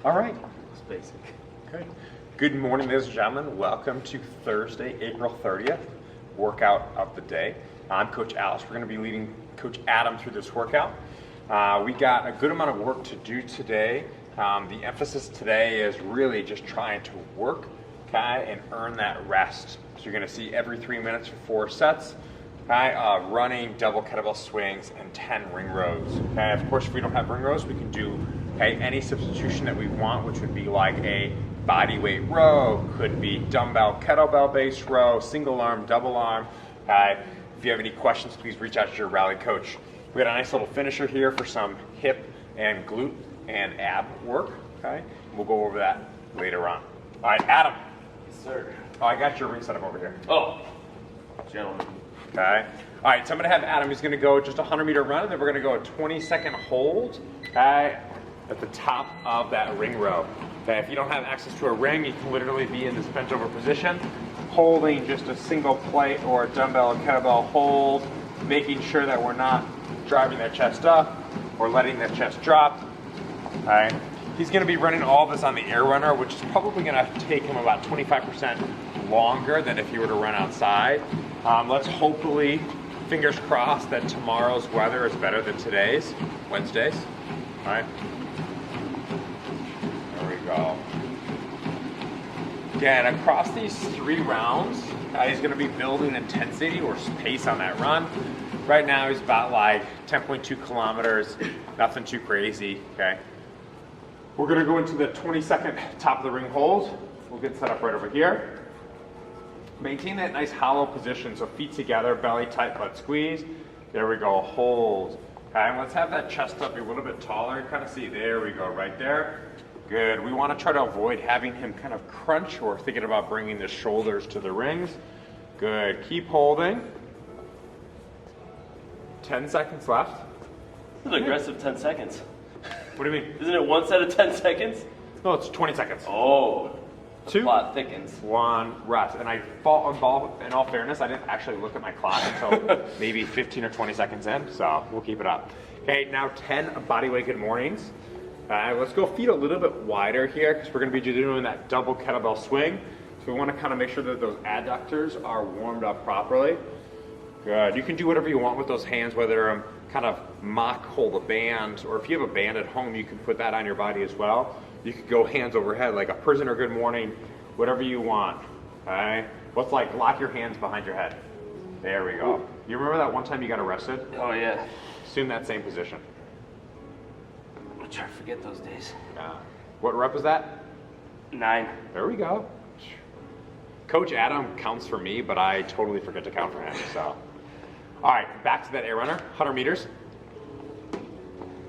All right. It's basic. Okay. Good morning, ladies and gentlemen. Welcome to Thursday, April 30th, workout of the day. I'm Coach Alice. We're going to be leading Coach Adam through this workout. We got a good amount of work to do today. The emphasis today is really just trying to work, okay, and earn that rest. So you're going to see every 3 minutes for 4 sets, okay, running, double kettlebell swings, and 10 ring rows. Okay, of course, if we don't have ring rows, we can do any substitution that we want, which would be like a body weight row, could be dumbbell kettlebell based row, single arm, double arm. If you have any questions, please reach out to your rally coach. We got a nice little finisher here for some hip and glute and ab work. Okay, we'll go over that later on. All right, Adam. Yes, sir. Oh, I got your ring set up over here. Oh, gentlemen. Okay. All right, so I'm going to have Adam. He's going to go just a 100-meter run, and then we're going to go a 20-second hold. Okay, at the top of that ring row. Okay, if you don't have access to a ring, you can literally be in this bent over position, holding just a single plate or a dumbbell or kettlebell hold, making sure that we're not driving that chest up or letting that chest drop. All right. He's going to be running all this on the air runner, which is probably going to take him about 25% longer than if he were to run outside. Let's hopefully, fingers crossed, that tomorrow's weather is better than today's, Wednesday's. All right. There we go. Again, across these 3 rounds, he's going to be building intensity or pace on that run. Right now, he's about like 10.2 kilometers, nothing too crazy, okay? We're going to go into the 20-second top of the ring hold. We'll get set up right over here. Maintain that nice hollow position, so feet together, belly tight, butt squeeze. There we go, hold. Okay, let's have that chest up a little bit taller and kind of see, there we go, right there. Good, we want to try to avoid having him kind of crunch or thinking about bringing the shoulders to the rings. Good, keep holding. 10 seconds left. This is an aggressive 10 seconds. What do you mean? Isn't it one set of 10 seconds? No, it's 20 seconds. Oh, the 2, plot thickens. 1 rest. And in all fairness, I didn't actually look at my clock until maybe 15 or 20 seconds in, so we'll keep it up. Okay, now 10 body weight good mornings. Let's go feet a little bit wider here because we're going to be doing that double kettlebell swing. So we want to kind of make sure that those adductors are warmed up properly. Good. You can do whatever you want with those hands, whether kind of mock hold a band, or if you have a band at home, you can put that on your body as well. You could go hands overhead like a prisoner good morning, whatever you want. Okay? Let's like lock your hands behind your head. There we go. You remember that one time you got arrested? Oh, yeah. Assume that same position. I try to forget those days. What rep was that? 9. There we go. Coach Adam counts for me, but I totally forget to count for him, so. All right, back to that air runner, 100 meters.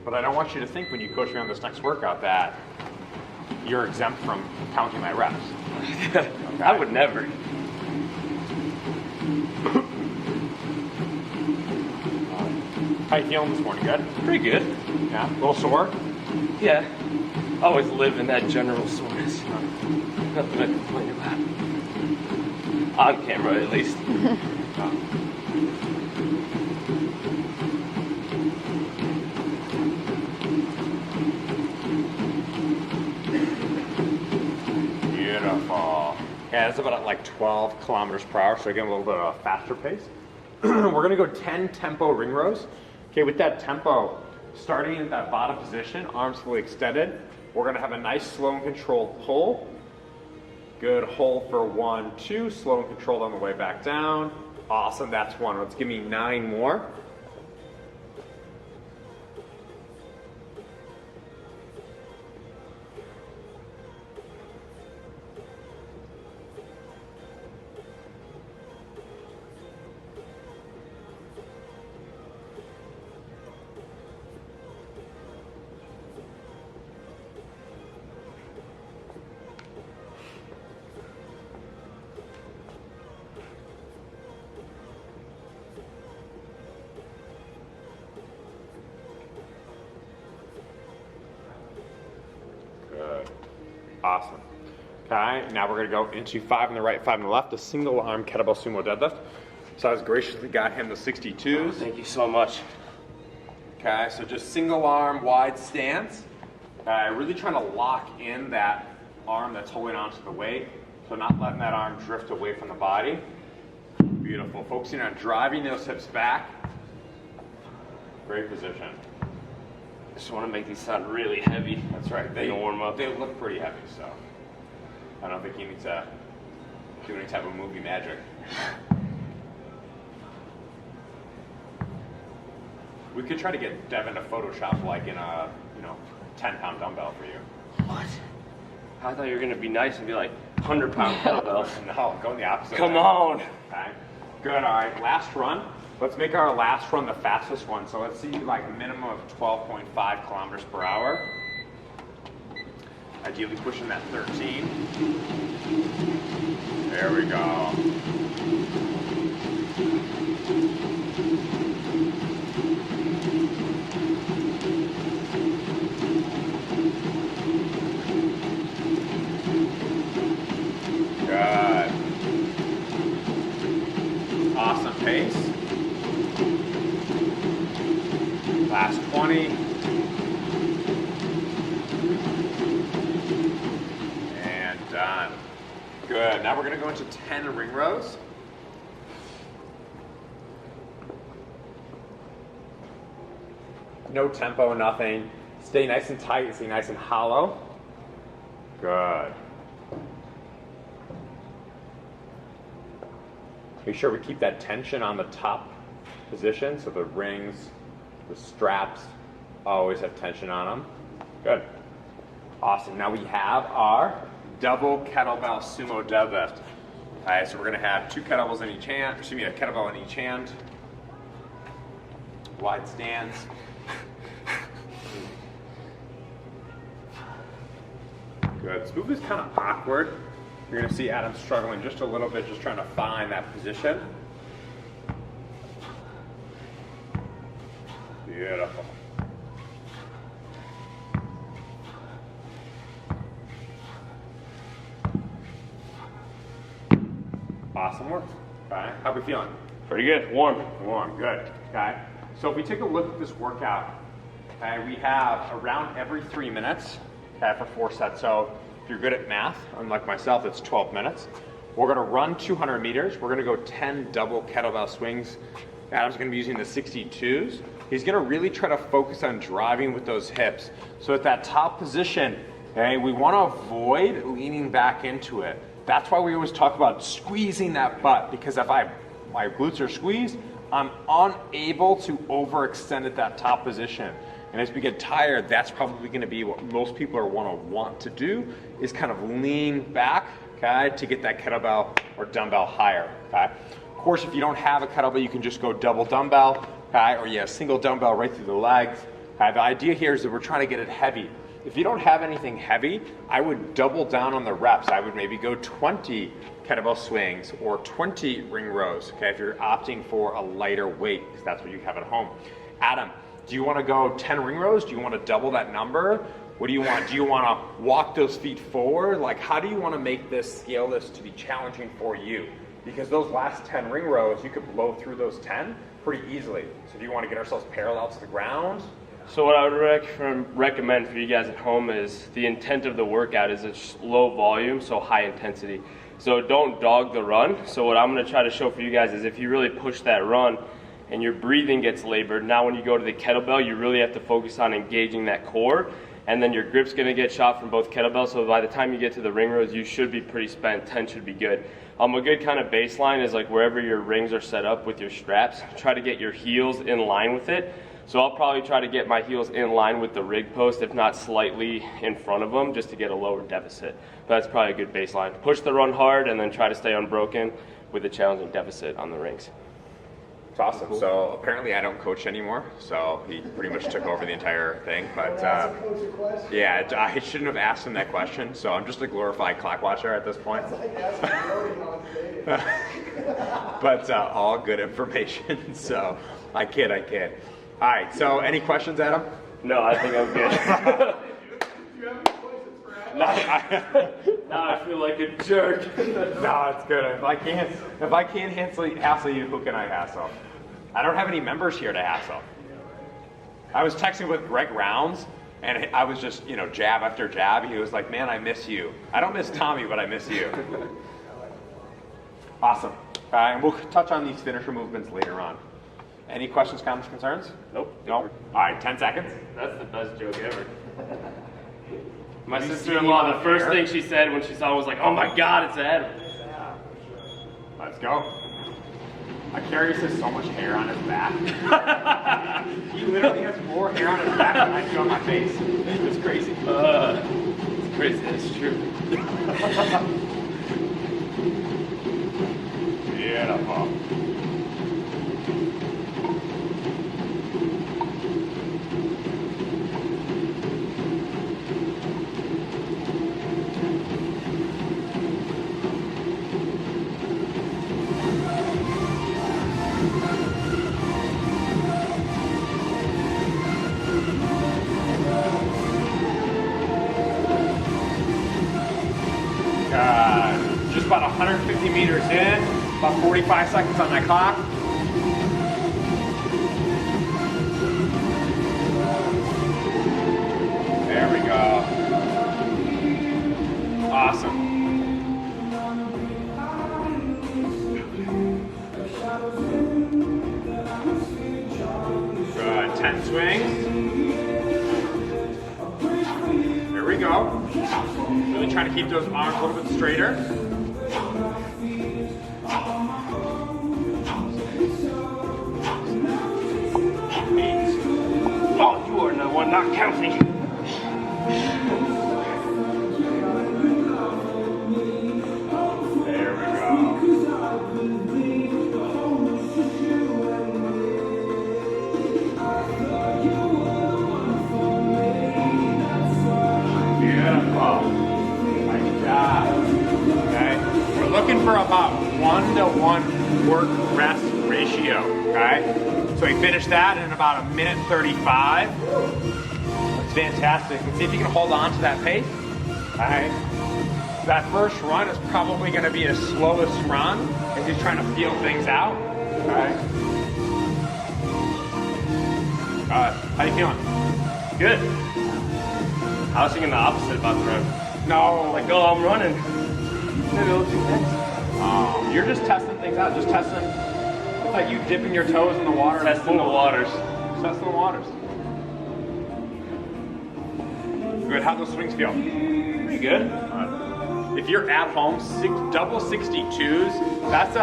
But I don't want you to think when you coach me on this next workout that you're exempt from counting my reps. Okay. I would never. How you feeling this morning? Good? Pretty good. Yeah, a little sore? Yeah. I always live in that general soreness. Nothing to complain about. On camera, at least. Beautiful. Yeah, it's about at like 12 kilometers per hour, so again, a little bit of a faster pace. We're going to go 10 tempo ring rows. Okay, with that tempo, starting at that bottom position, arms fully extended, we're going to have a nice slow and controlled pull. Good, hold for 1, 2, slow and controlled on the way back down. Awesome, that's 1. Let's give me 9 more. Awesome. Okay, now we're going to go into 5 on the right, 5 on the left, a single arm kettlebell sumo deadlift. So I graciously got him the 62s. Oh, thank you so much. Okay, so just single arm wide stance. Really trying to lock in that arm that's holding onto the weight, so not letting that arm drift away from the body. Beautiful. Focusing on driving those hips back. Great position. Just want to make these sound really heavy. That's right. They warm up. They look pretty heavy, so I don't think you need to do any type of movie magic. We could try to get Devin to Photoshop like in a 10-pound dumbbell for you. What? I thought you were gonna be nice and be like 100-pound kettlebells. No, going the opposite. Come way. on. Okay. Good. All right. Last run. Let's make our last run the fastest one. So let's see like a minimum of 12.5 kilometers per hour. Ideally pushing that 13. There we go. Good. Awesome pace. Last 20. And done. Good. Now we're going to go into 10 ring rows. No tempo, nothing. Stay nice and tight, stay nice and hollow. Good. Make sure we keep that tension on the top position, so the rings, the straps, always have tension on them. Good. Awesome. Now we have our double kettlebell sumo deadlift. All right, so we're going to have two kettlebells in each hand, a kettlebell in each hand. Wide stance. Good. This move is kind of awkward. You're going to see Adam struggling just a little bit, just trying to find that position. Beautiful. Awesome work. Okay. How are we feeling? Pretty good. Warm. Warm. Good. Okay. So if we take a look at this workout, okay, we have around every 3 minutes, okay, for 4 sets. So if you're good at math, unlike myself, it's 12 minutes. We're going to run 200 meters. We're going to go 10 double kettlebell swings. Adam's going to be using the 62s. He's going to really try to focus on driving with those hips. So at that top position, okay, we want to avoid leaning back into it. That's why we always talk about squeezing that butt, because if my glutes are squeezed, I'm unable to overextend at that top position. And as we get tired, that's probably going to be what most people are want to do, is kind of lean back, okay, to get that kettlebell or dumbbell higher, okay? Of course, if you don't have a kettlebell, you can just go double dumbbell, okay, or single dumbbell right through the legs. Okay? The idea here is that we're trying to get it heavy. If you don't have anything heavy, I would double down on the reps. I would maybe go 20 kettlebell swings or 20 ring rows, okay, if you're opting for a lighter weight, because that's what you have at home. Adam, do you want to go 10 ring rows? Do you want to double that number? What do you want? Do you want to walk those feet forward? Like, how do you want to make this, scale this to be challenging for you? Because those last 10 ring rows, you could blow through those 10 pretty easily. So do you want to get ourselves parallel to the ground? So what I would recommend for you guys at home is the intent of the workout is it's low volume, so high intensity. So don't dog the run. So what I'm going to try to show for you guys is if you really push that run and your breathing gets labored, now when you go to the kettlebell, you really have to focus on engaging that core, and then your grip's going to get shot from both kettlebells. So by the time you get to the ring rows, you should be pretty spent. 10 should be good. A good kind of baseline is like wherever your rings are set up with your straps, try to get your heels in line with it. So I'll probably try to get my heels in line with the rig post, if not slightly in front of them, just to get a lower deficit. But that's probably a good baseline. Push the run hard and then try to stay unbroken with a challenging deficit on the rings. It's awesome. Cool. So apparently I don't coach anymore, so he pretty much took over the entire thing. But yeah, I shouldn't have asked him that question, so I'm just a glorified clock watcher at this point. But all good information, so I kid. All right, so any questions, Adam? No, I think I'm good. Do you have any questions for Adam? Now I feel like a jerk. No, it's good. If I can't hassle you, who can I hassle? I don't have any members here to hassle. I was texting with Greg Rounds, And I was just, you know, jab after jab. He was like, man, I miss you. I don't miss Tommy, but I miss you. Awesome. And we'll touch on these finisher movements later on. Any questions, comments, concerns? Nope. No? All right, 10 seconds. That's the best joke ever. My Have you sister-in-law, seen the first hair? thing she said when she saw it was like, oh my God, it's Adam. Let's go. Macarius has so much hair on his back. He literally has more hair on his back than I do on my face. It's crazy. It's crazy, that's true. Beautiful. Just about 150 meters in, about 45 seconds on my clock. There we go. Awesome. Good, 10 swings. There we go. Really trying to keep those arms a little bit straighter. Oh, you are the one not counting. There we go. Beautiful. Nice job. Okay. We're looking for about 1-to-1 work-rest ratio. Okay. So we finished that in about 1:35. That's fantastic. And see if you can hold on to that pace. All right. That first run is probably going to be his slowest run as he's trying to feel things out. All right. How you feeling? Good. I was thinking the opposite about the run. No. Like, oh, I'm running. Maybe I'll do next. You're just testing things out. Just testing. It's like you dipping your toes in the water. Testing the waters. Just testing the waters. Good. How those swings feel? Pretty good. If you're at home, double 62s. That's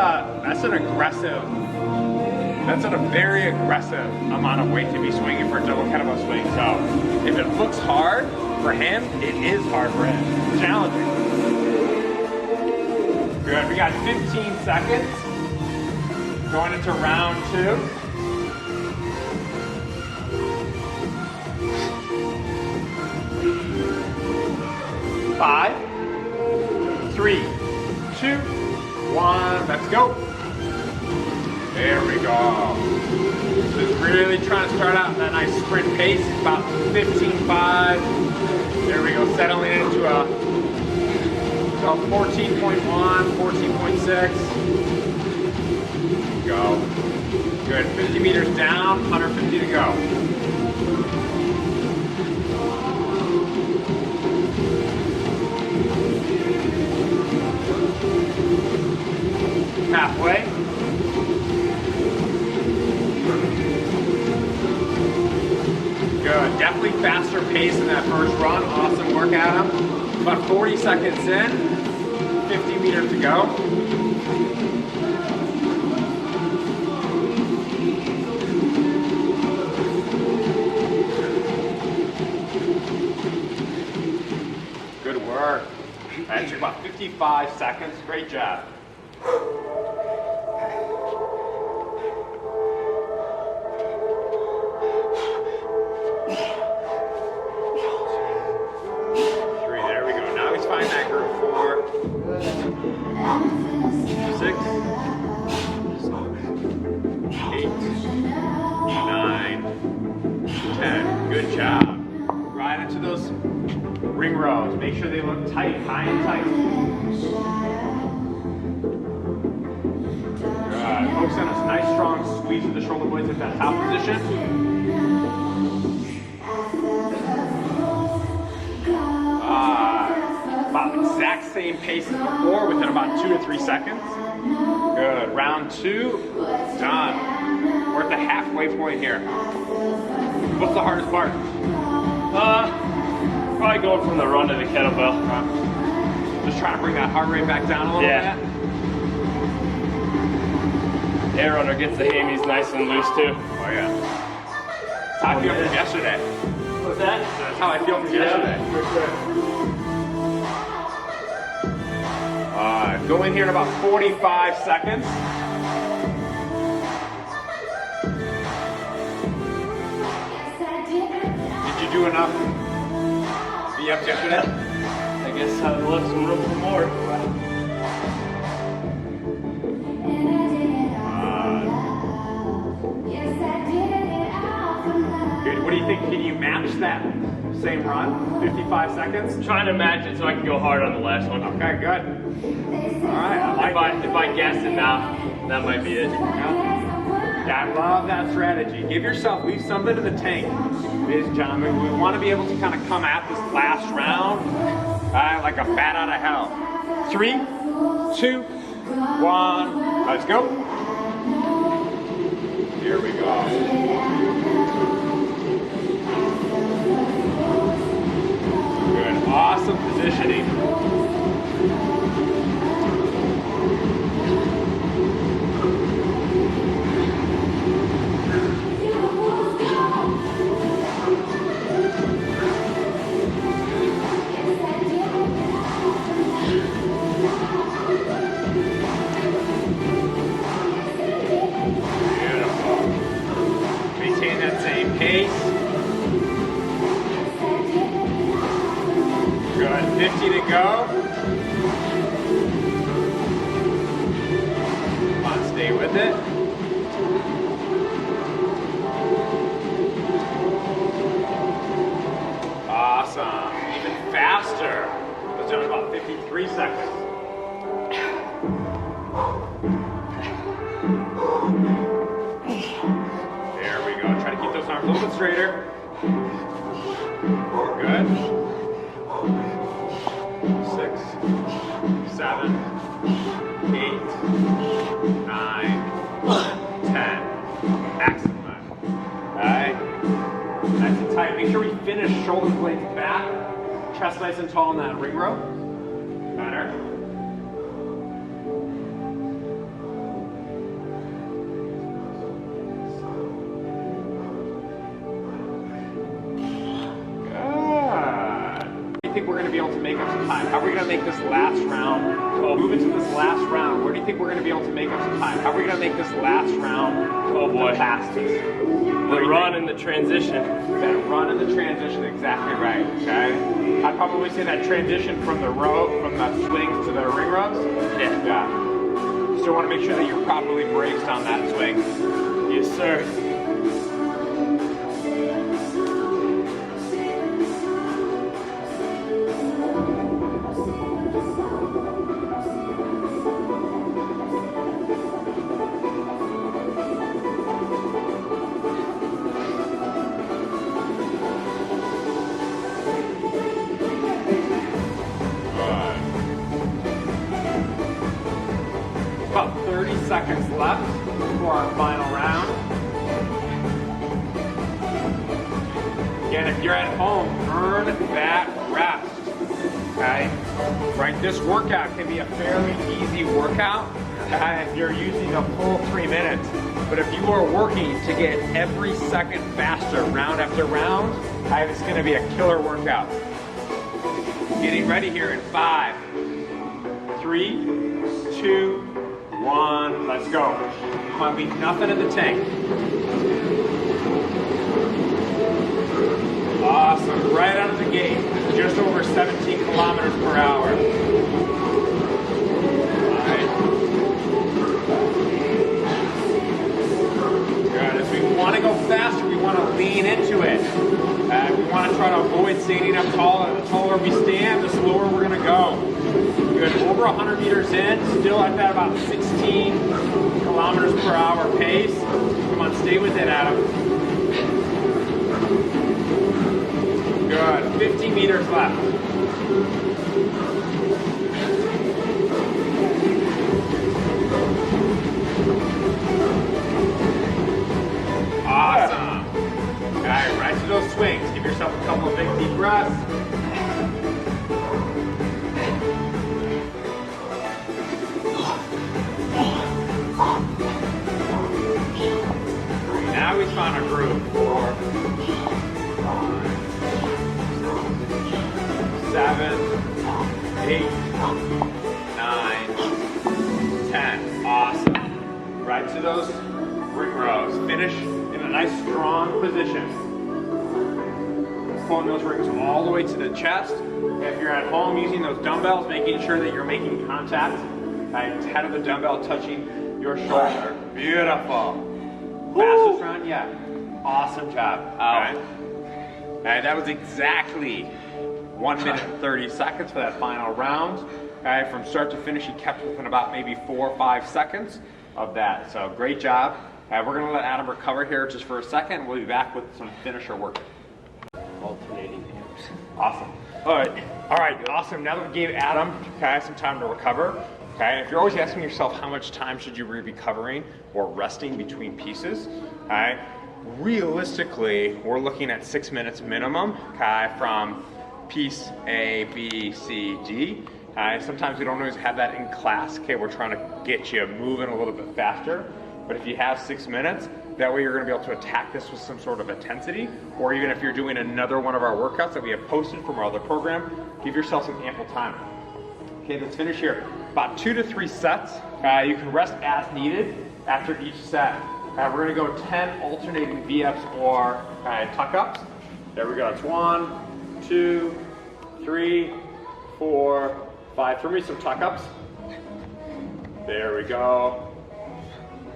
an aggressive. That's a very aggressive amount of weight to be swinging for a double kettlebell swing. So if it looks hard for him, it is hard for him. It's challenging. Good. We got 15 seconds. Going into round 2. Five, 3, 2, 1. Let's go. There we go. Just really trying to start out that nice sprint pace, about 15.5. There we go, settling into a 14.1, 14.6. Go. Good, 50 meters down, 150 to go. Halfway. Good, definitely faster pace in that first run. Awesome work, Adam. About 40 seconds in, 50 meters to go. Good work. That took about 55 seconds. Great job. Find that group 4, 6, 8, 9, 10. Good job. Right into those ring rows. Make sure they look tight, high and tight. Good. Focus on a nice strong squeeze of the shoulder blades at that top position. pace as before within about 2 to 3 seconds. Good. Round 2, done. We're at the halfway point here. What's the hardest part? Probably going from the run to the kettlebell. Just trying to bring that heart rate back down a little bit. Air runner gets the hammies nice and loose too. Oh yeah. That's how I feel from yesterday. What's that? That's how I feel from yesterday. For sure. Go in here in about 45 seconds. Did you do enough V-ups yesterday? I guess I left some room for more. Good. What do you think? Can you match that same run? 55 seconds? I'm trying to match it so I can go hard on the last one. Okay, good. All right, I like it. If I guess it now, that might be it. Yeah, I love that strategy. Give yourself, leave something in the tank. Ladies and gentlemen, we want to be able to kind of come at this last round like a bat out of hell. 3, 2, 1, let's go. Here we go. Good, awesome positioning. Pace. Good, 50 to go. Come on, stay with it. Awesome, even faster. Let's do it in about 53 seconds. Arms a little bit straighter. Good. 6, 7, 8, 9, 10. Excellent. Alright. Nice and tight. Make sure we finish shoulder blades back. Chest nice and tall in that ring row. Better. I think we're going to be able to make up some time. How are we going to make this last round? Move into this last round. Where do you think we're going to be able to make up some time? How are we going to make this last round? Oh boy, the fastest? The run and the transition. That run and the transition, exactly right. Okay. I'd probably say that transition from the swings to the ring rows. Yeah. Still want to make sure that you're properly braced on that swing. Yes, sir. About 30 seconds left for our final round. Again, if you're at home, earn that rest. Okay? Right? This workout can be a fairly easy workout if you're using the full 3 minutes. But if you are working to get every second faster, round after round, it's going to be a killer workout. Getting ready here in 5, 3, 2, 1, let's go. Come on, leave nothing in the tank. Awesome, right out of the gate. Just over 17 kilometers per hour. All right. Good, as we want to go faster, we want to lean into it. We want to try to avoid standing up taller. The taller we stand, the slower we're going to go. Good, over 100 meters in, still at that about 16 kilometers per hour pace. Come on, stay with it, Adam. Good, 50 meters left. those swings. Give yourself a couple of big deep breaths. Now we found a groove. 4, 5, 7, 8, 9, 10. Awesome. Right to those ring rows. Finish in a nice strong position. Pulling those rings all the way to the chest. If you're at home using those dumbbells, making sure that you're making contact. Head of the dumbbell touching your shoulder. Beautiful. Fastest round yet. Awesome job. All right, that was exactly 1 minute and 30 seconds for that final round. Okay, from start to finish, he kept within about maybe 4 or 5 seconds of that. So great job. We're going to let Adam recover here just for a second. We'll be back with some finisher work. Alternating hips. Awesome. All right, awesome. Now that we gave Adam some time to recover, if you're always asking yourself how much time should you be recovering or resting between pieces, realistically, we're looking at 6 minutes minimum, from piece A, B, C, D. Sometimes we don't always have that in class. We're trying to get you moving a little bit faster. But if you have 6 minutes, that way you're going to be able to attack this with some sort of intensity. Or even if you're doing another one of our workouts that we have posted from our other program, give yourself some ample time. Okay, let's finish here. About 2 to 3 sets. You can rest as needed after each set. We're going to go 10 alternating V-ups or tuck-ups. There we go. It's 1, 2, 3, 4, 5. Throw me some tuck-ups. There we go.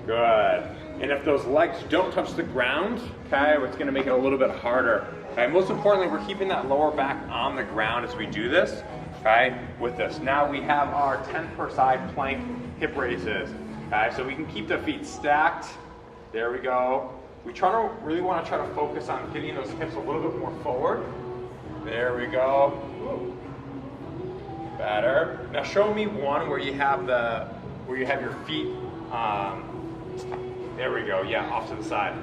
Good. And if those legs don't touch the ground, it's going to make it a little bit harder. Most importantly, we're keeping that lower back on the ground as we do this. With this. Now we have our 10 per side plank hip raises. So we can keep the feet stacked. There we go. We really want to try to focus on getting those hips a little bit more forward. There we go. Ooh. Better. Now show me one where you have your feet. There we go. Yeah, off to the side.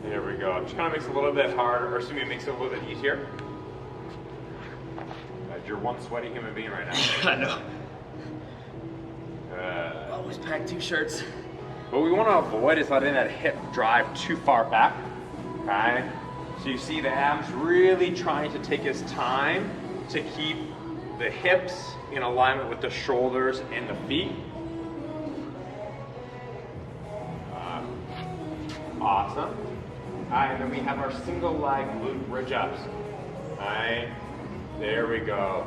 There we go. Just kind of makes it a little bit harder, or excuse me, it makes it a little bit easier. You're one sweaty human being right now. I know. Always pack 2 shirts. What we want to avoid is letting that hip drive too far back. So you see the abs really trying to take his time to keep the hips in alignment with the shoulders and the feet. Awesome. And then we have our single leg glute bridge ups. There we go.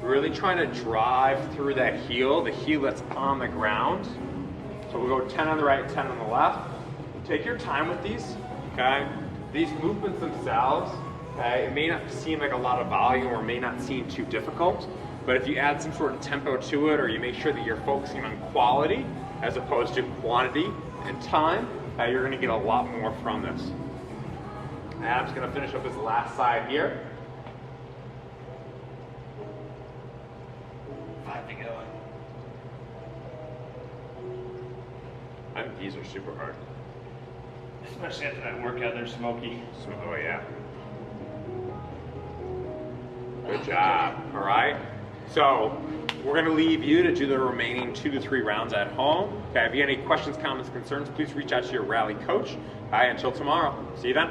Really trying to drive through that heel, the heel that's on the ground. So we'll go 10 on the right, 10 on the left. Take your time with these, These movements themselves, it may not seem like a lot of volume or may not seem too difficult, but if you add some sort of tempo to it or you make sure that you're focusing on quality as opposed to quantity and time, you're gonna get a lot more from this. Adam's gonna finish up his last side here. 5 to go. I think these are super hard. Especially after that workout, they're smoky. Oh yeah. Good job. All right. So we're going to leave you to do the remaining 2 to 3 rounds at home. If you have any questions, comments, concerns, please reach out to your rally coach. Until tomorrow. See you then.